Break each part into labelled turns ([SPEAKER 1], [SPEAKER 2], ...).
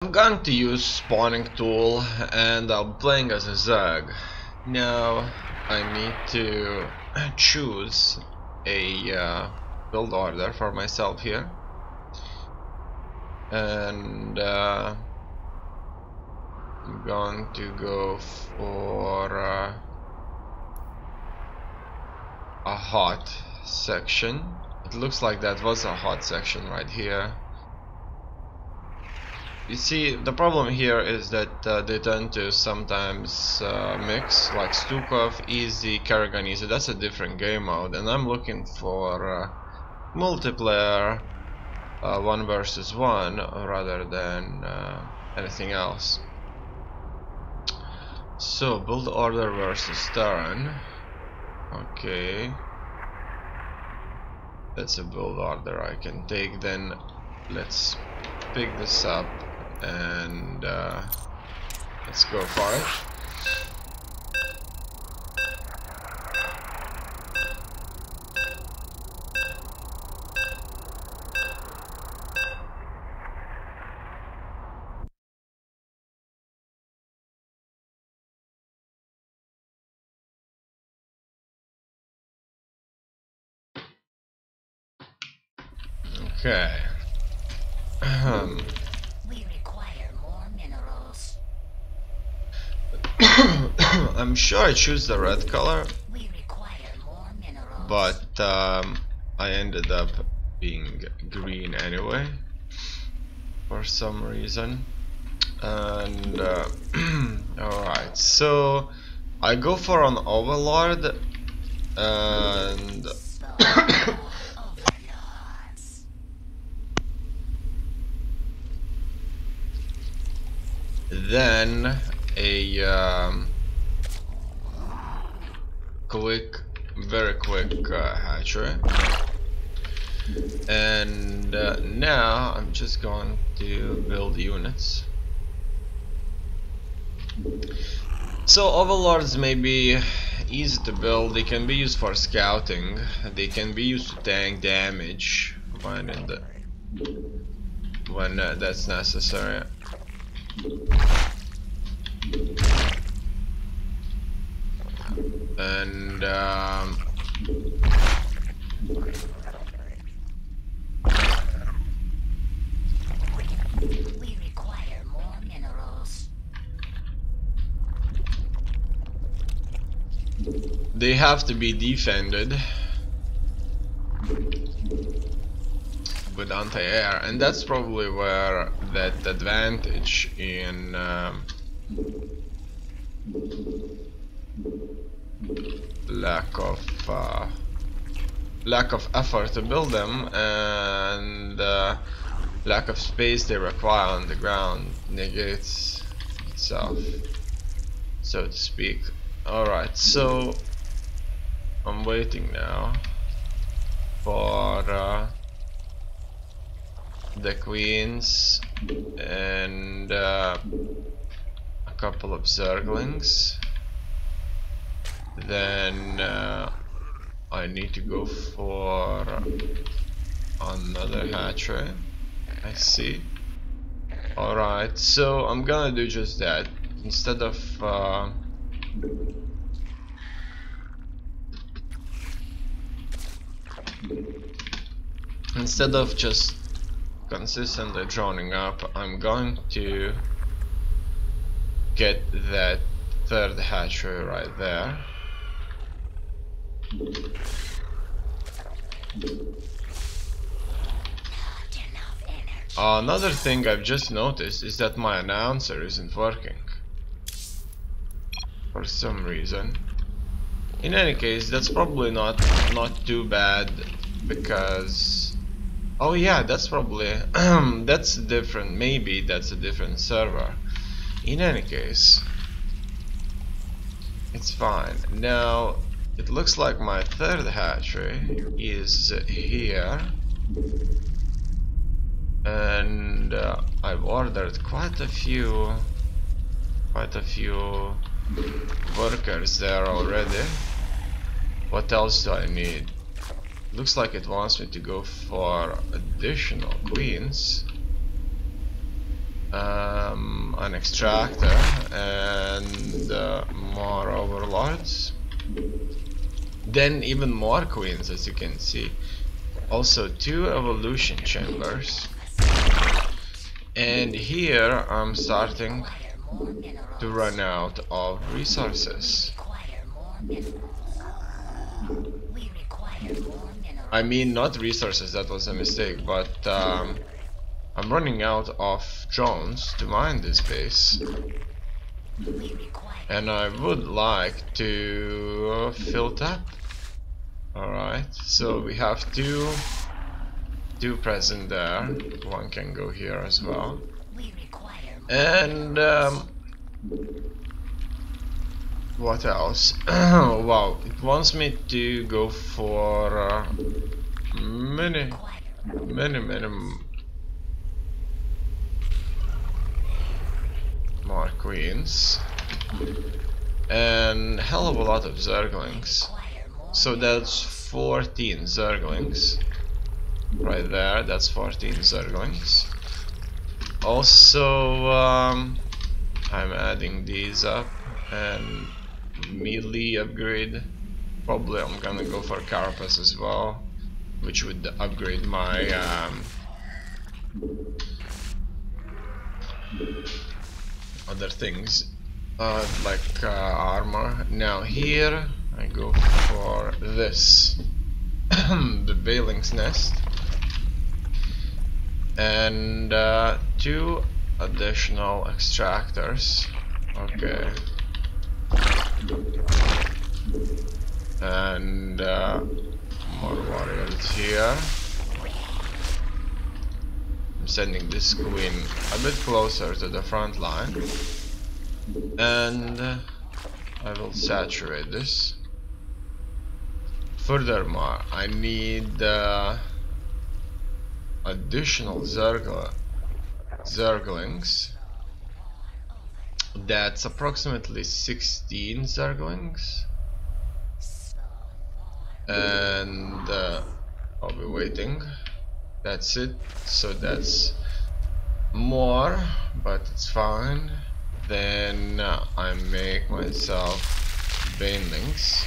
[SPEAKER 1] I'm going to use spawning tool and I'm playing as a Zerg. Now I need to choose a build order for myself here, and I'm going to go for a hot section. It looks like that was a hot section right here. You see, the problem here is that they tend to sometimes mix, like Stukov Easy, Kerrigan Easy. That's a different game mode, and I'm looking for multiplayer 1 versus 1 rather than anything else. So, build order versus turn. Okay. That's a build order I can take. Then let's pick this up and let's go for it. Okay.
[SPEAKER 2] We require more minerals.
[SPEAKER 1] I'm sure I choose the red color,
[SPEAKER 2] We require more minerals.
[SPEAKER 1] but I ended up being green anyway for some reason. And alright, so I go for an overlord and
[SPEAKER 2] Overlords.
[SPEAKER 1] then a very quick hatchery, and now I'm just going to build units. So overlords may be easy to build. They can be used for scouting. They can be used to tank damage when that's necessary. And
[SPEAKER 2] We require more minerals.
[SPEAKER 1] they have to be defended with anti-air, and that's probably where that advantage in lack of effort to build them and lack of space they require on the ground negates itself, so to speak. Alright, so I'm waiting now for the queens and a couple of zerglings. Then I need to go for another hatchery. I see. Alright, so I'm gonna do just that. Instead of just consistently droning up, I'm going to get that third hatchery right there. Another thing I've just noticed is that my announcer isn't working for some reason. In any case, that's probably not too bad, because oh yeah, that's probably that's different. Maybe that's a different server. In any case, it's fine. Now it looks like my third hatchery is here, and I've ordered quite a few workers there already. What else do I need? Looks like it wants me to go for additional queens. an extractor, and more overlords. Then even more queens, as you can see. Also 2 evolution chambers. And here I'm starting to run out of resources. I mean, not resources, that was a mistake, but I'm running out of drones to mine this base. And I would like to fill up. Alright, so we have two present there. One can go here as well. And what else? Wow, it wants me to go for many more queens and hell of a lot of zerglings. So that's 14 zerglings right there. That's 14 zerglings. Also I'm adding these up and melee upgrade. Probably I'm gonna go for carapace as well, which would upgrade my other things like armor. Now here I go for this the Bailing's Nest and 2 additional extractors. Okay. And more warriors here. I'm sending this queen a bit closer to the front line, and I will saturate this. Furthermore, I need additional zerglings. That's approximately 16 zerglings, and I'll be waiting. That's it. So that's more, but it's fine. Then I make myself banelings.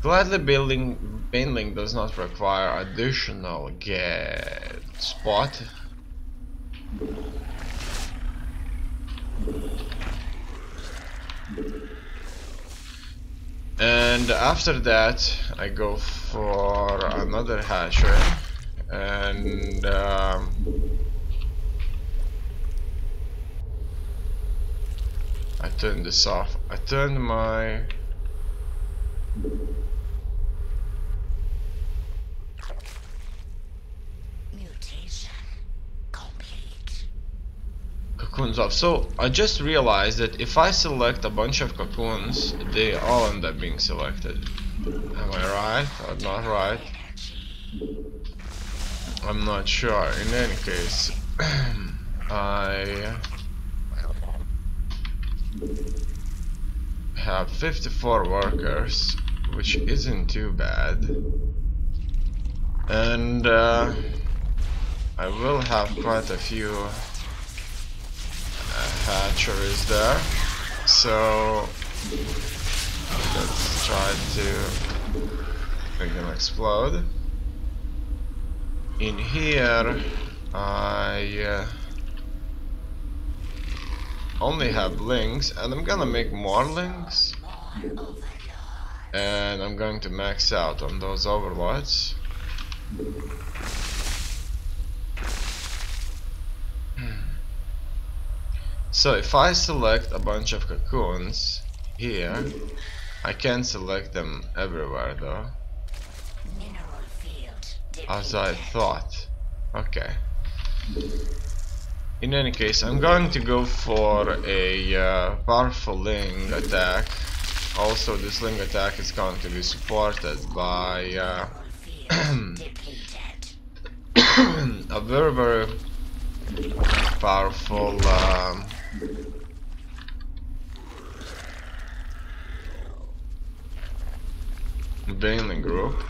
[SPEAKER 1] Gladly, baneling does not require additional spot. And after that I go for another hatchery, and I turn this off. I turned my cocoons off. So I just realized that if I select a bunch of cocoons, they all end up being selected. Am I right or not right? I'm not sure. In any case, I have 54 workers, which isn't too bad, and I will have quite a few hatcheries there, so let's try to make them explode. In here I only have links, and I'm gonna make more links, and I'm going to max out on those overlords. So if I select a bunch of cocoons here, I can select them everywhere though, as I thought. Okay. In any case, I'm going to go for a powerful ling attack. Also, this ling attack is going to be supported by a very powerful Baneling group.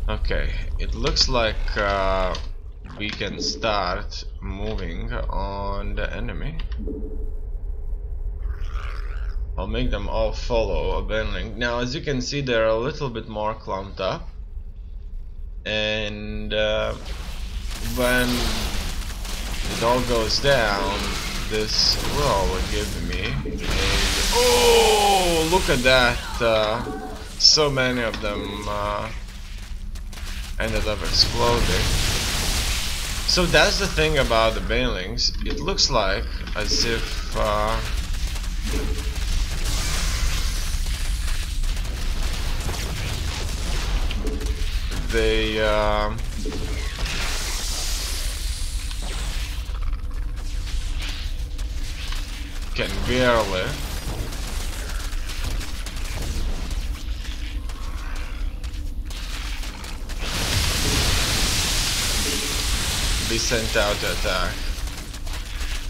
[SPEAKER 1] Okay, it looks like we can start moving on the enemy. I'll make them all follow a baneling. Now, as you can see, they're a little bit more clumped up, and when it all goes down, this will give me a... Oh, look at that! So many of them ended up exploding. So that's the thing about the banelings. It looks like as if they can barely be sent out to attack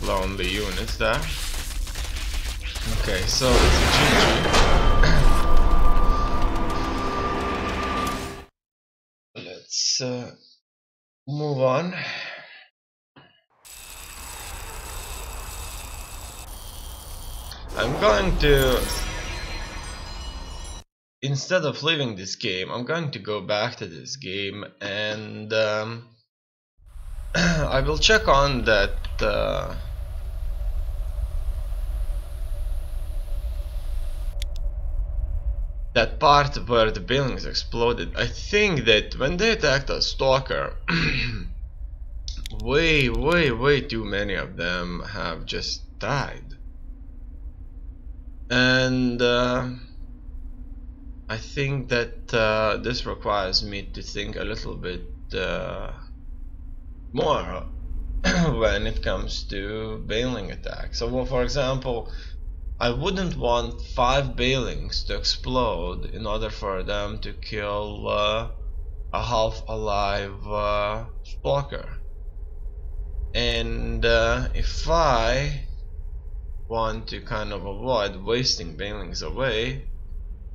[SPEAKER 1] lonely units there. Okay, so it's a GG. Let's move on. I'm going to, instead of leaving this game, I'm going to go back to this game and I will check on that that part where the buildings exploded. I think that when they attacked a stalker, way too many of them have just died. And I think that this requires me to think a little bit more when it comes to bailing attacks. So, well, for example, I wouldn't want 5 bailings to explode in order for them to kill a half-alive stalker. And if I want to kind of avoid wasting bailings away,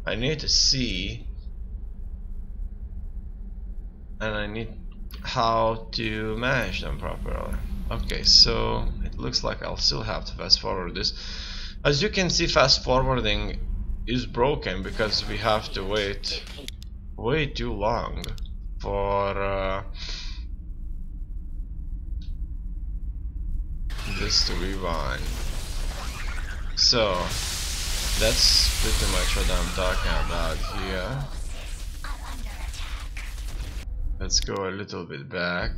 [SPEAKER 1] I need to see, and I need how to manage them properly. Okay, so it looks like I'll still have to fast forward this. As you can see, fast forwarding is broken because we have to wait way too long for this to rewind. So that's pretty much what I'm talking about here. Let's go a little bit back.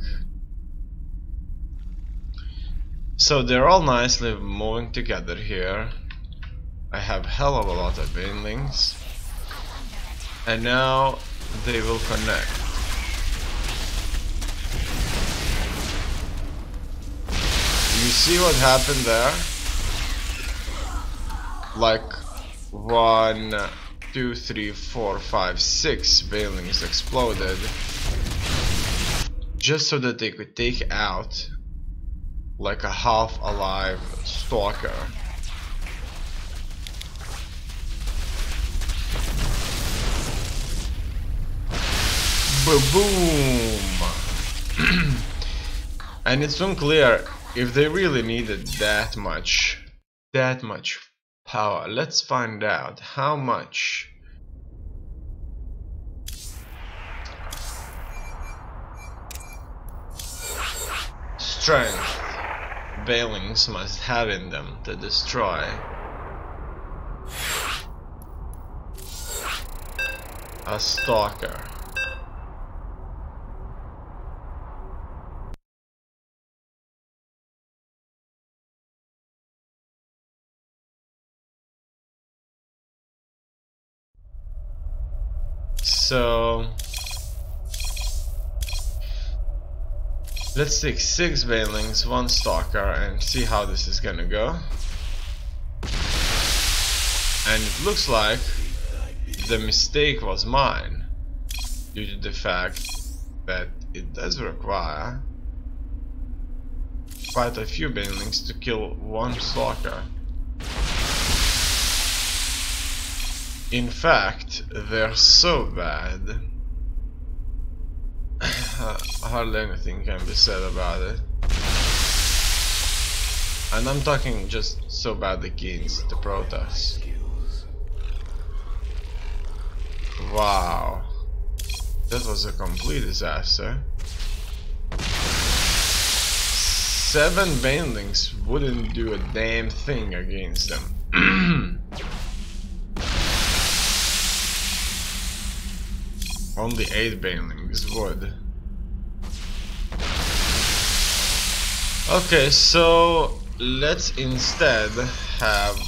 [SPEAKER 1] So they're all nicely moving together here. I have hell of a lot of banelings, and now they will connect. You see what happened there? Like 1, 2, 3, 4, 5, 6 banelings exploded just so that they could take out like a half-alive stalker. Boom! And it's unclear if they really needed that much power. Let's find out how much. Strength bailings must have in them to destroy a stalker. So let's take 6 bailings, 1 stalker, and see how this is gonna go. And it looks like the mistake was mine, due to the fact that it does require quite a few banelings to kill 1 stalker. In fact, they're so bad hardly anything can be said about it. And I'm talking just so bad against the Protoss. Wow. That was a complete disaster. 7 Banelings wouldn't do a damn thing against them. Only 8 Banelings would. Okay, so let's instead have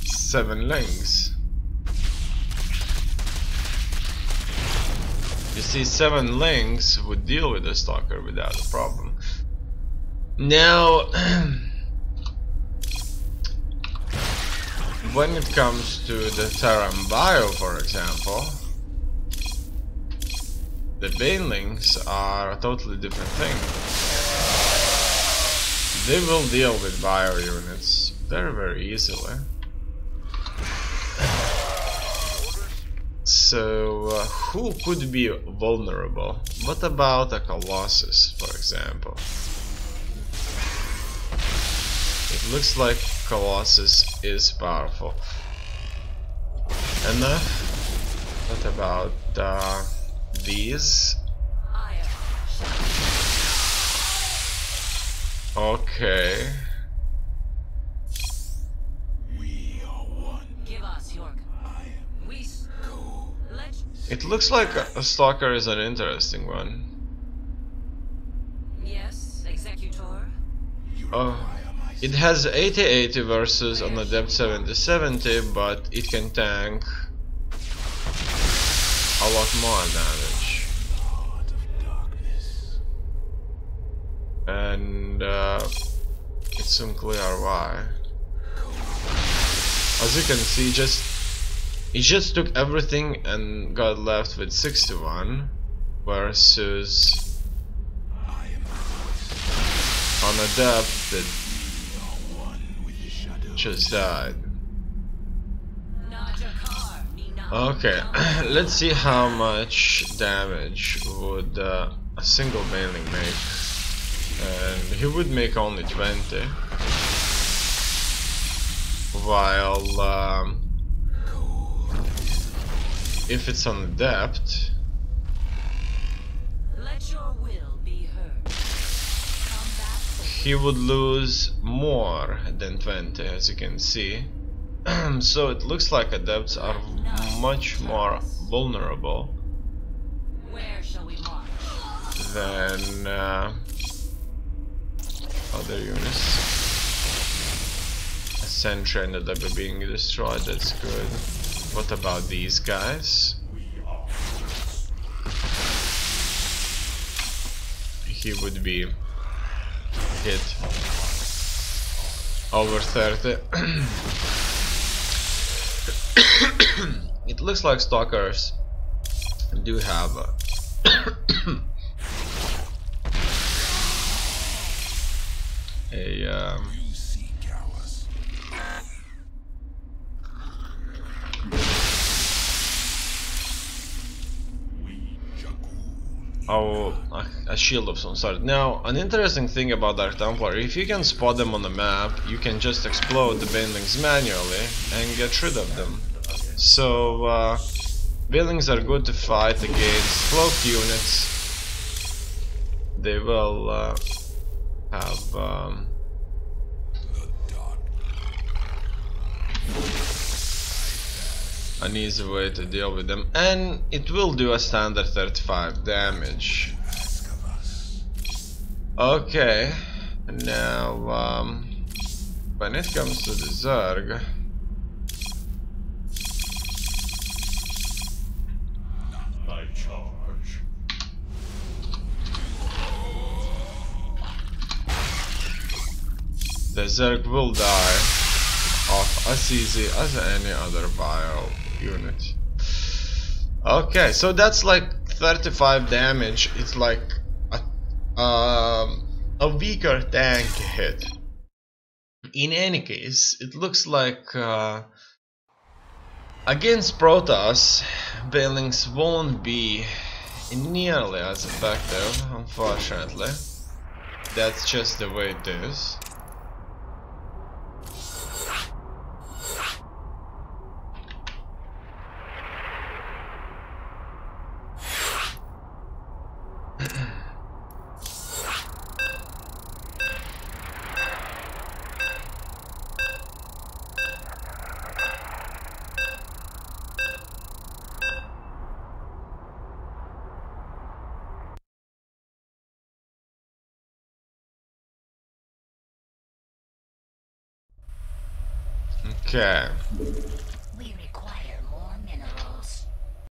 [SPEAKER 1] 7 Lings. You see, 7 Lings would deal with the Stalker without a problem. Now, when it comes to the Terran Bio, for example, the Banelings are a totally different thing. They will deal with bio units very easily. So, who could be vulnerable? What about a Colossus, for example? It looks like Colossus is powerful enough. What about these? Okay. It looks like a Stalker is an interesting one.
[SPEAKER 3] Yes, Executor.
[SPEAKER 1] Oh, it has 80-80 versus an Adept 70-70, but it can tank a lot more damage. And it's unclear why. As you can see, he just took everything and got left with 61 versus an Adept that just died. Okay, let's see how much damage would a single Baneling make. And he would make only 20, while if it's an Adept,
[SPEAKER 3] let your will be heard.
[SPEAKER 1] he would lose more than 20, as you can see. So it looks like Adepts are much more vulnerable
[SPEAKER 3] Where shall we march?
[SPEAKER 1] than other units. A sentry ended up being destroyed, that's good. What about these guys? He would be hit over 30. It looks like Stalkers do have a a shield of some sort. Now, an interesting thing about Dark Templar, if you can spot them on the map, you can just explode the Banelings manually and get rid of them. So, Banelings are good to fight against cloaked units. They will have an easy way to deal with them, and it will do a standard 35 damage. Okay, now when it comes to the Zerg, the Zerg will die off as easy as any other bio unit. Okay, so that's like 35 damage. It's like a weaker tank hit. In any case, it looks like Against Protoss, Banelings won't be nearly as effective, unfortunately. That's just the way it is. Okay.